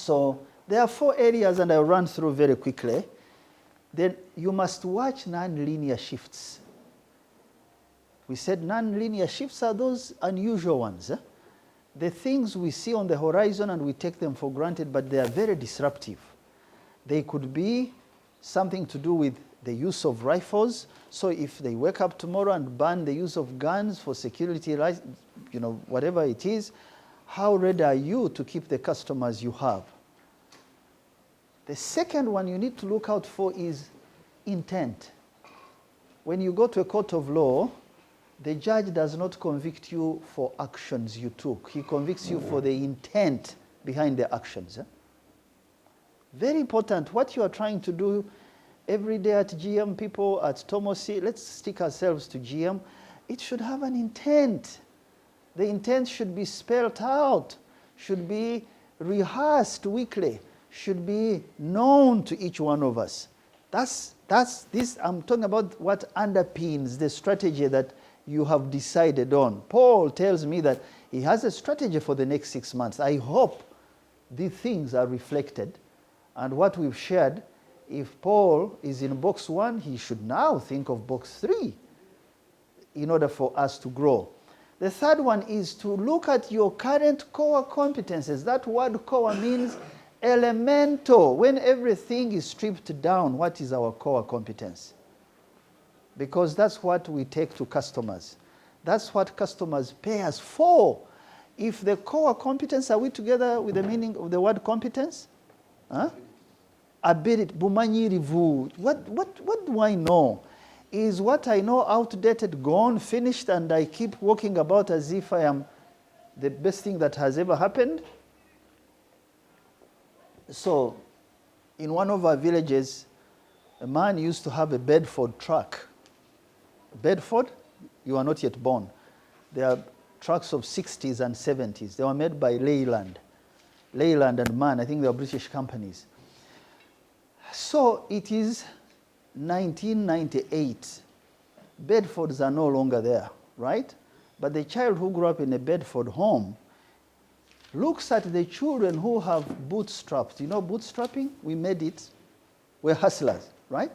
So there are 4 areas, and I'll run through very quickly. Then you must watch non-linear shifts. We said non-linear shifts are those unusual ones. The things we see on the horizon and we take them for granted, but they are very disruptive. They could be something to do with the use of rifles. So if they wake up tomorrow and ban the use of guns for security, whatever it is, how ready are you to keep the customers you have? The second one you need to look out for is intent. When you go to a court of law, the judge does not convict you for actions you took. He convicts you for the intent behind the actions. Very important. What you are trying to do every day at GM, people at Tomosi, let's stick ourselves to GM. It should have an intent. The intent should be spelled out, should be rehearsed weekly, should be known to each one of us. That's this. I'm talking about what underpins the strategy that you have decided on. Paul tells me that he has a strategy for the next 6 months. I hope these things are reflected. And what we've shared, if Paul is in box 1, he should now think of box 3 in order for us to grow. The third one is to look at your current core competences. That word core means elemental. When everything is stripped down, what is our core competence? Because that's what we take to customers. That's what customers pay us for. If the core competence, are we together with the meaning of the word competence? Ability, bumanyirivu. What do I know? Is what I know outdated, gone, finished, and I keep walking about as if I am the best thing that has ever happened? So, in one of our villages, a man used to have a Bedford truck. Bedford, you are not yet born. They are trucks of 60s and 70s. They were made by Leyland and MAN. I think they are British companies. So it is 1998. Bedfords are no longer there, right? But the child who grew up in a Bedford home looks at the children who have bootstrapped. You know bootstrapping? We made it. We're hustlers, right?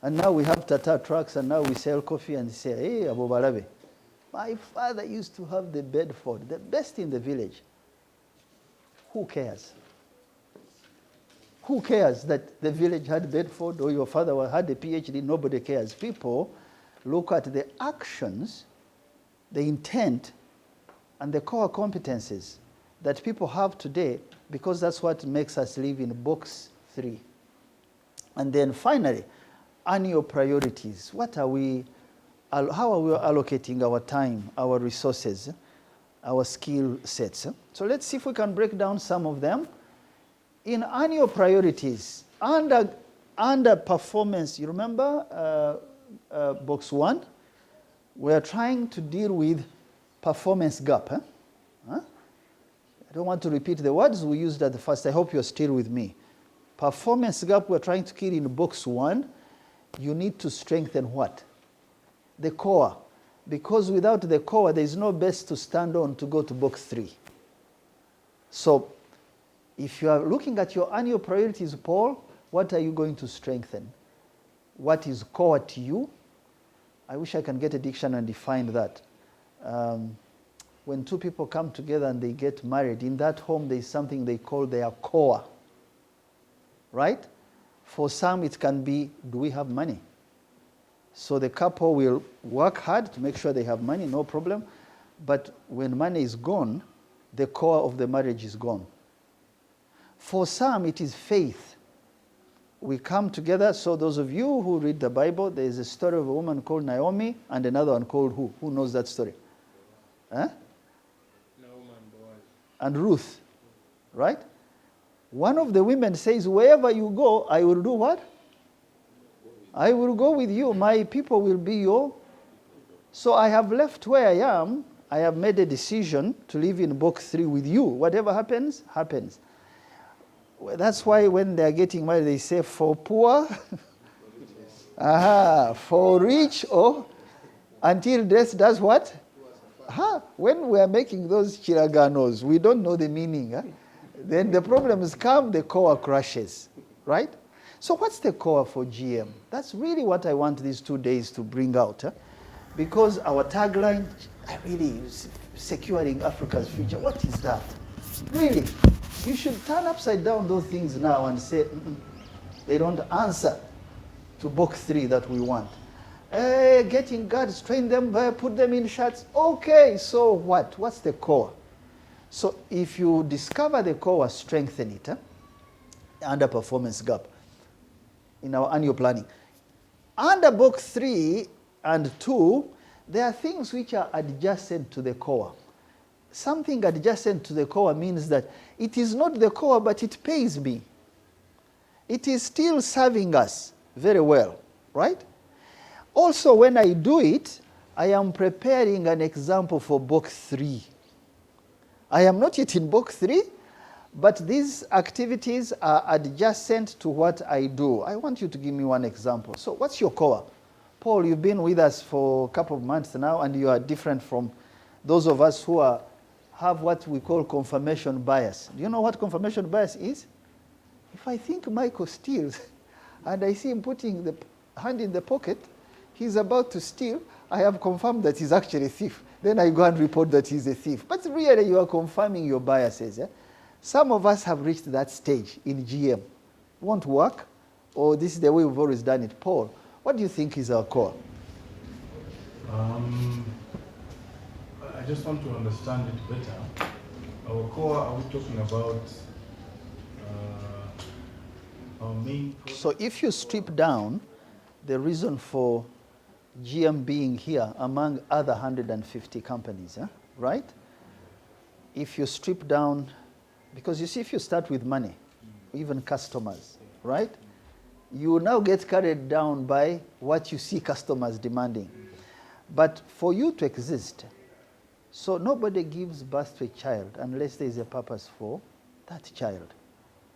And now we have Tata trucks, and now we sell coffee and say, hey, Abu Barabe. My father used to have the Bedford, the best in the village. Who cares? Who cares that the village had Bedford or your father had a PhD? Nobody cares. People look at the actions, the intent, and the core competences that people have today, because that's what makes us live in box 3. And then finally, annual priorities. How are we allocating our time, our resources, our skill sets? So let's see if we can break down some of them. In annual priorities, under performance, you remember box 1? We're trying to deal with performance gap. I don't want to repeat the words we used at the first. I hope you're still with me. Performance gap we're trying to kill in box 1. You need to strengthen what? The core. Because without the core, there is no base to stand on to go to box 3. So, if you are looking at your annual priorities, Paul, what are you going to strengthen? What is core to you? I wish I can get a dictionary and define that. When 2 people come together and they get married, in that home there is something they call their core. Right? For some it can be, do we have money? So the couple will work hard to make sure they have money, no problem. But when money is gone, the core of the marriage is gone. For some it is faith. We come together, so those of you who read the Bible, there is a story of a woman called Naomi and another one called who? Who knows that story? And Ruth, right? One of the women says, wherever you go, I will do what? I will go with you. My people will be your. So I have left where I am. I have made a decision to live in box 3 with you. Whatever happens, happens. That's why when they're getting married, they say for poor, for rich, or until death does what? When we are making those chiraganos, we don't know the meaning. Then the problems come, the core crashes, right? So what's the core for GM? That's really what I want these 2 days to bring out. Because our tagline, really, is securing Africa's future. What is that? Really, you should turn upside down those things now and say, they don't answer to box 3 that we want. Getting guards, train them, put them in shirts. Okay, so what? What's the core? So if you discover the core, strengthen it. Under performance gap in our annual planning. Under box 3 and 2, there are things which are adjacent to the core. Something adjacent to the core means that it is not the core, but it pays me. It is still serving us very well, right? Also, when I do it, I am preparing an example for box 3. I am not yet in box 3, but these activities are adjacent to what I do. I want you to give me one example. So what's your core? Paul, you've been with us for a couple of months now, and you are different from those of us who have what we call confirmation bias. Do you know what confirmation bias is? If I think Michael steals, and I see him putting the hand in the pocket, he's about to steal, I have confirmed that he's actually a thief. Then I go and report that he's a thief. But really, you are confirming your biases. Some of us have reached that stage in GM. Won't work, or this is the way we've always done it. Paul, what do you think is our core? I just want to understand it better. Our core, are we talking about our main product? So if you strip down the reason for GM being here among other 150 companies, right? If you strip down, because you see, if you start with money, even customers, right? You now get carried down by what you see customers demanding. But for you to exist, so nobody gives birth to a child unless there is a purpose for that child.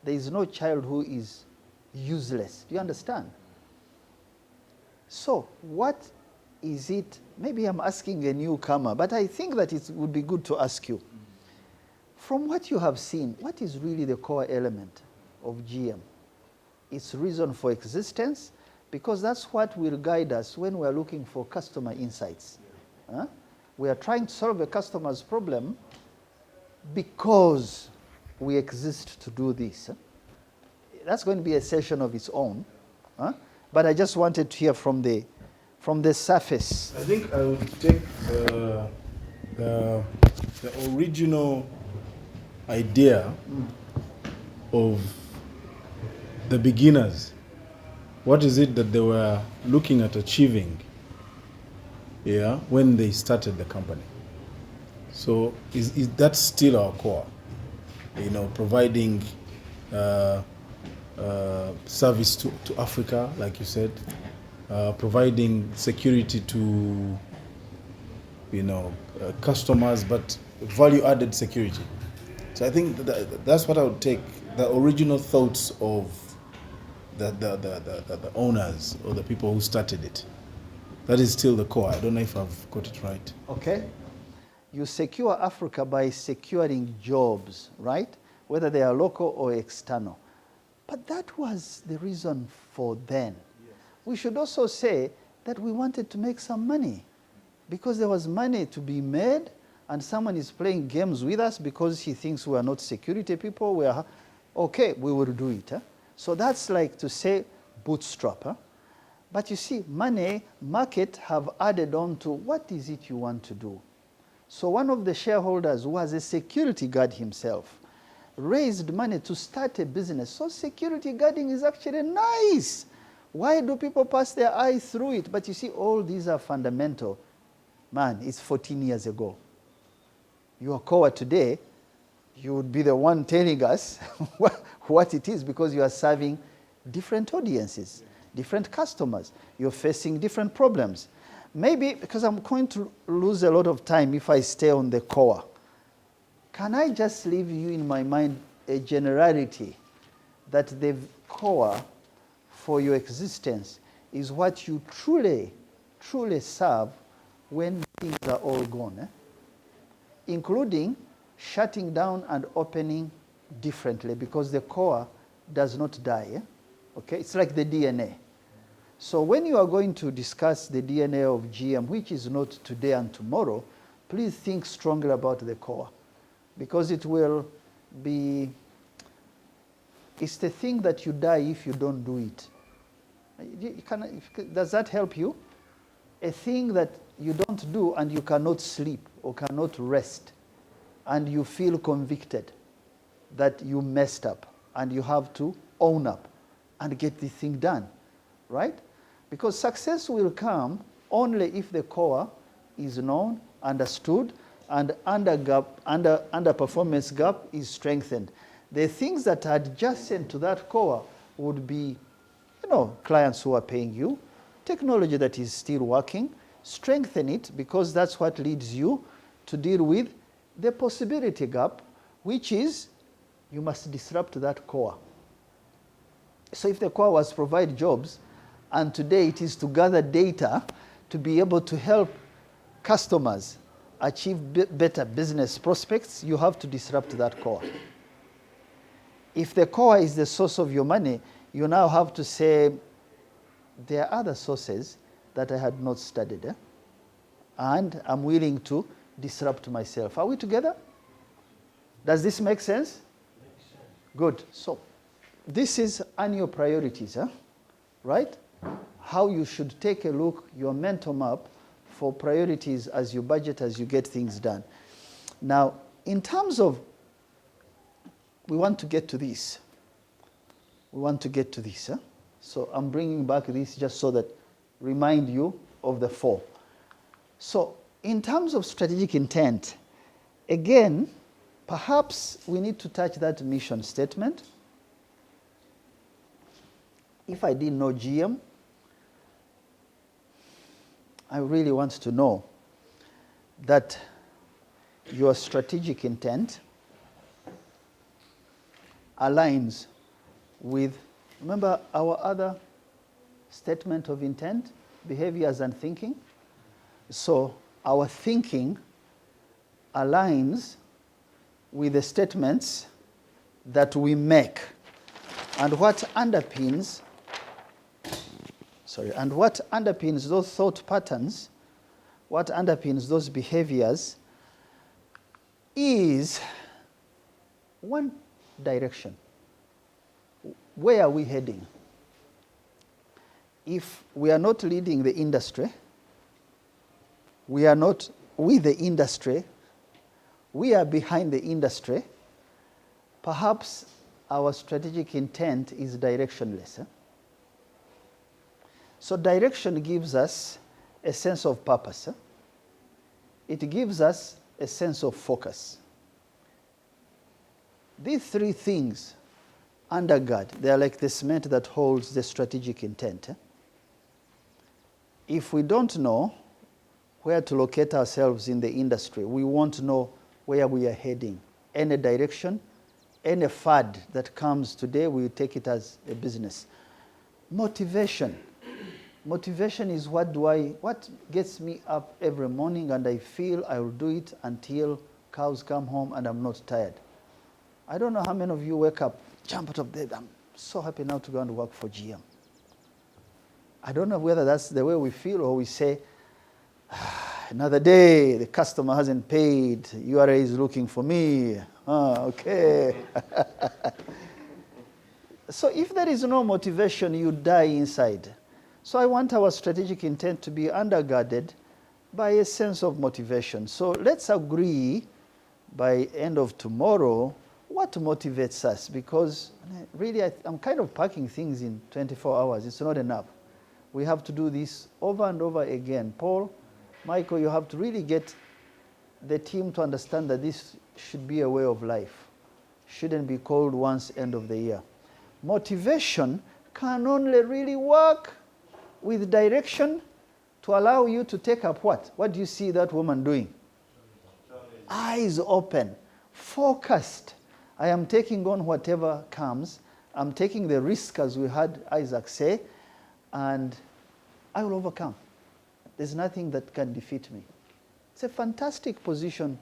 There is no child who is useless. Do you understand? So what is it? Maybe I'm asking a newcomer, but I think that it would be good to ask you. From what you have seen, what is really the core element of GM? Its reason for existence, because that's what will guide us when we're looking for customer insights. We are trying to solve a customer's problem because we exist to do this. That's going to be a session of its own. But I just wanted to hear from the surface. I think I would take the original idea of the beginners. What is it that they were looking at achieving when they started the company? So is that still our core? Providing service to Africa, like you said, providing security to customers, but value-added security. So I think that's what I would take, the original thoughts of the owners or the people who started it. That is still the core. I don't know if I've got it right. Okay. You secure Africa by securing jobs, right? Whether they are local or external. But that was the reason for then. Yes. We should also say that we wanted to make some money because there was money to be made, and someone is playing games with us because he thinks we are not security people. We are, okay, we will do it. So that's like to say bootstrap. But you see, money, market have added on to what is it you want to do. So one of the shareholders, who was a security guard himself, raised money to start a business. So security guarding is actually nice. Why do people pass their eye through it? But you see, all these are fundamental. Man, it's 14 years ago. Your core today, you would be the one telling us what it is, because you are serving different audiences, different customers. You're facing different problems. Maybe, because I'm going to lose a lot of time if I stay on the core, can I just leave you in my mind a generality that the core for your existence is what you truly, truly serve when things are all gone, including shutting down and opening differently because the core does not die. Okay, it's like the DNA. So when you are going to discuss the DNA of GM, which is not today and tomorrow, please think strongly about the core, because it will be, it's the thing that you die if you don't do it. Does that help you? A thing that you don't do and you cannot sleep or cannot rest, and you feel convicted that you messed up, and you have to own up and get this thing done, right? Because success will come only if the core is known, understood, and underperformance gap is strengthened. The things that are adjacent to that core would be, clients who are paying you, technology that is still working, strengthen it, because that's what leads you to deal with the possibility gap, which is you must disrupt that core. So if the core was to provide jobs, and today it is to gather data to be able to help customers achieve better business prospects, you have to disrupt that core. If the core is the source of your money, you now have to say, there are other sources that I had not studied, and I'm willing to disrupt myself. Are we together? Does this make sense? Makes sense. Good. So this is annual priorities, right? How you should take a look, your mental map for priorities as you budget, as you get things done. Now, in terms of, we want to get to this. We want to get to this. So I'm bringing back this just so that remind you of the 4. So in terms of strategic intent, again, perhaps we need to touch that mission statement. If I didn't know GM, I really want to know that your strategic intent aligns with, remember our other statement of intent, behaviors and thinking? So our thinking aligns with the statements that we make, and what underpins those thought patterns, what underpins those behaviors is one direction. Where are we heading? If we are not leading the industry, we are not with the industry, we are behind the industry, perhaps our strategic intent is directionless. So direction gives us a sense of purpose. It gives us a sense of focus. These 3 things undergird, they are like the cement that holds the strategic intent. If we don't know where to locate ourselves in the industry, we won't know where we are heading. Any direction, any fad that comes today, we take it as a business. Motivation. Motivation is what gets me up every morning, and I feel I will do it until cows come home and I'm not tired. I don't know how many of you wake up, jump out of bed, I'm so happy now to go and work for GM. I don't know whether that's the way we feel, or we say, another day, the customer hasn't paid, URA is looking for me. Okay. So if there is no motivation, you die inside. So I want our strategic intent to be undergirded by a sense of motivation. So let's agree by end of tomorrow what motivates us, because really I'm kind of packing things in 24 hours. It's not enough. We have to do this over and over again. Paul, Michael, you have to really get the team to understand that this should be a way of life. Shouldn't be called once end of the year. Motivation can only really work with direction to allow you to take up what? What do you see that woman doing? Eyes open, focused. I am taking on whatever comes. I'm taking the risk, as we heard Isaac say, and I will overcome. There's nothing that can defeat me. It's a fantastic position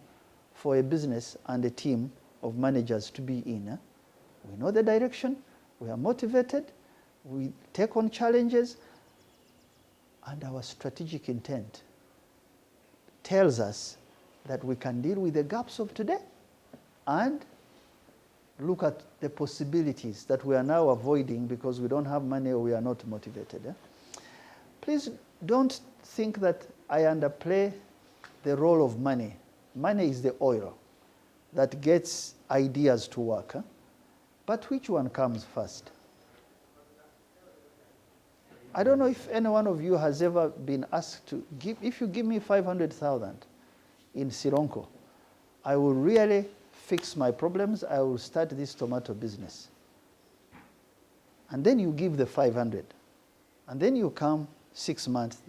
for a business and a team of managers to be in. We know the direction, we are motivated, we take on challenges, and our strategic intent tells us that we can deal with the gaps of today and look at the possibilities that we are now avoiding because we don't have money or we are not motivated. Please don't think that I underplay the role of money. Money is the oil that gets ideas to work. But which one comes first? I don't know if any one of you has ever been asked to give, if you give me 500,000 in Sironko, I will really fix my problems, I will start this tomato business. And then you give the 500. And then you come 6 months,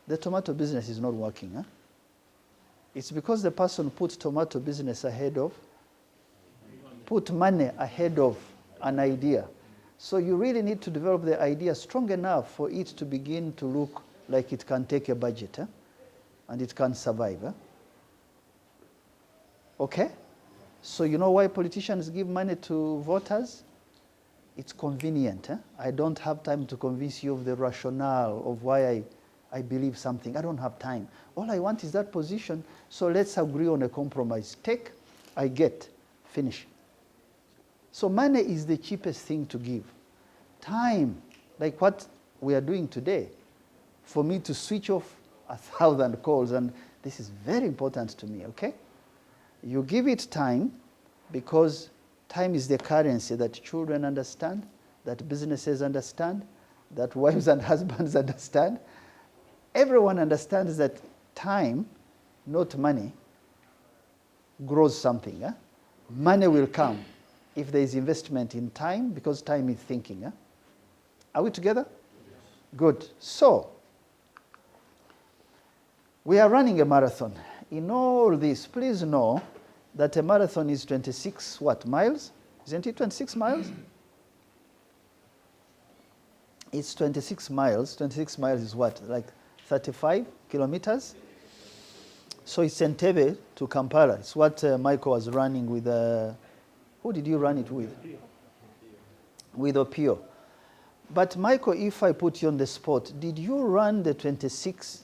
the tomato business is not working. It's because the person put tomato business ahead of, put money ahead of an idea. So you really need to develop the idea strong enough for it to begin to look like it can take a budget and it can survive. Okay? So you know why politicians give money to voters? It's convenient. I don't have time to convince you of the rationale of why I believe something. I don't have time. All I want is that position, so let's agree on a compromise. Take, I get, finish. So money is the cheapest thing to give. Time, like what we are doing today, for me to switch off 1,000 calls, and this is very important to me, okay? You give it time because time is the currency that children understand, that businesses understand, that wives and husbands understand. Everyone understands that time, not money, grows something. Money will come if there is investment in time, because time is thinking. Are we together? Yes. Good. So, we are running a marathon. In all this, please know that a marathon is 26 miles? Isn't it 26 miles? It's 26 miles. 26 miles is what? Like 35 kilometers? So it's Entebbe to Kampala. It's what Michael was running with. Who did you run it with? With Opio. But Michael, if I put you on the spot, did you run the 26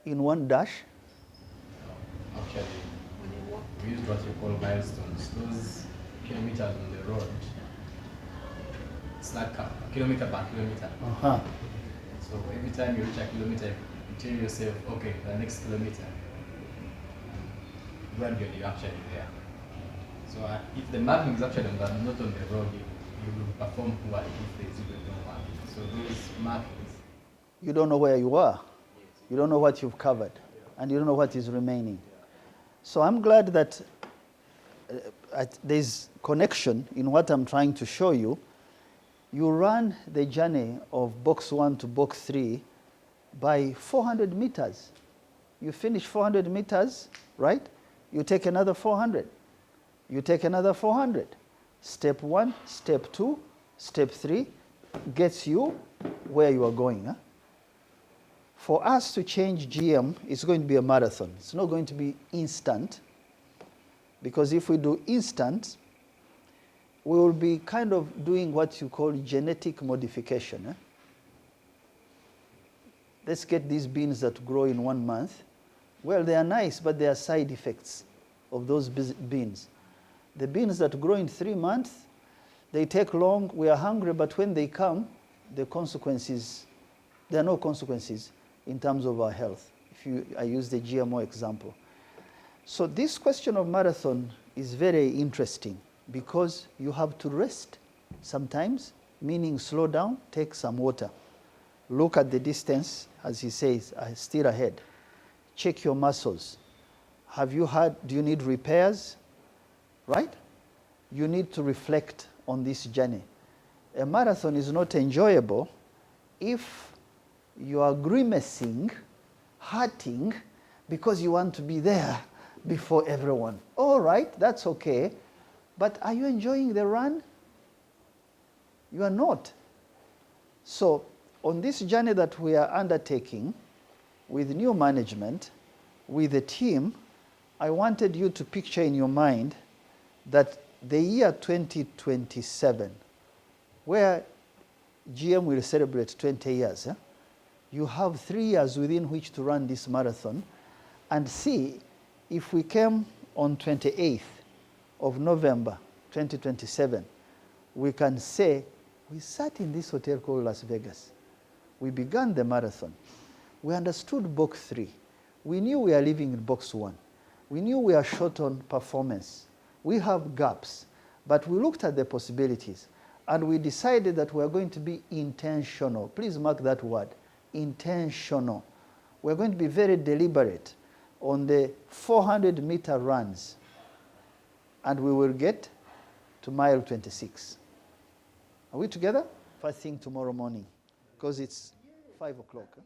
in one dash? Actually, we used what you call milestones. Those kilometers on the road, it's like a kilometer by kilometer. Uh-huh. So every time you reach a kilometer, you tell yourself, okay, the next kilometer, gradually you're actually there. So if the marking is actually not on the road, you will perform what if there is even no marking. So those markings. You don't know where you are. You don't know what you've covered. And you don't know what is remaining. So I'm glad that there's connection in what I'm trying to show you. You run the journey of box 1 to box 3 by 400 meters. You finish 400 meters, right? You take another 400. You take another 400. Step 1, step 2, step 3 gets you where you are going. For us to change GM, it's going to be a marathon. It's not going to be instant, because if we do instant, we will be kind of doing what you call genetic modification. Let's get these beans that grow in 1 month. Well, they are nice, but there are side effects of those beans. The beans that grow in 3 months, they take long, we are hungry, but when they come, the consequences, there are no consequences in terms of our health. I use the GMO example. So this question of marathon is very interesting because you have to rest sometimes, meaning slow down, take some water. Look at the distance, as he says, still ahead. Check your muscles. Do you need repairs? Right? You need to reflect on this journey. A marathon is not enjoyable if you are grimacing, hurting, because you want to be there before everyone. All right, that's okay. But are you enjoying the run? You are not. So on this journey that we are undertaking with new management, with a team, I wanted you to picture in your mind that the year 2027, where GM will celebrate 20 years, you have 3 years within which to run this marathon, and see if we came on 28th of November 2027, we can say, we sat in this hotel called Las Vegas. We began the marathon. We understood box 3. We knew we are living in box 1. We knew we are short on performance. We have gaps, but we looked at the possibilities and we decided that we are going to be intentional. Please mark that word, intentional. We're going to be very deliberate on the 400-meter runs, and we will get to mile 26. Are we together? First thing tomorrow morning, because it's 5 o'clock.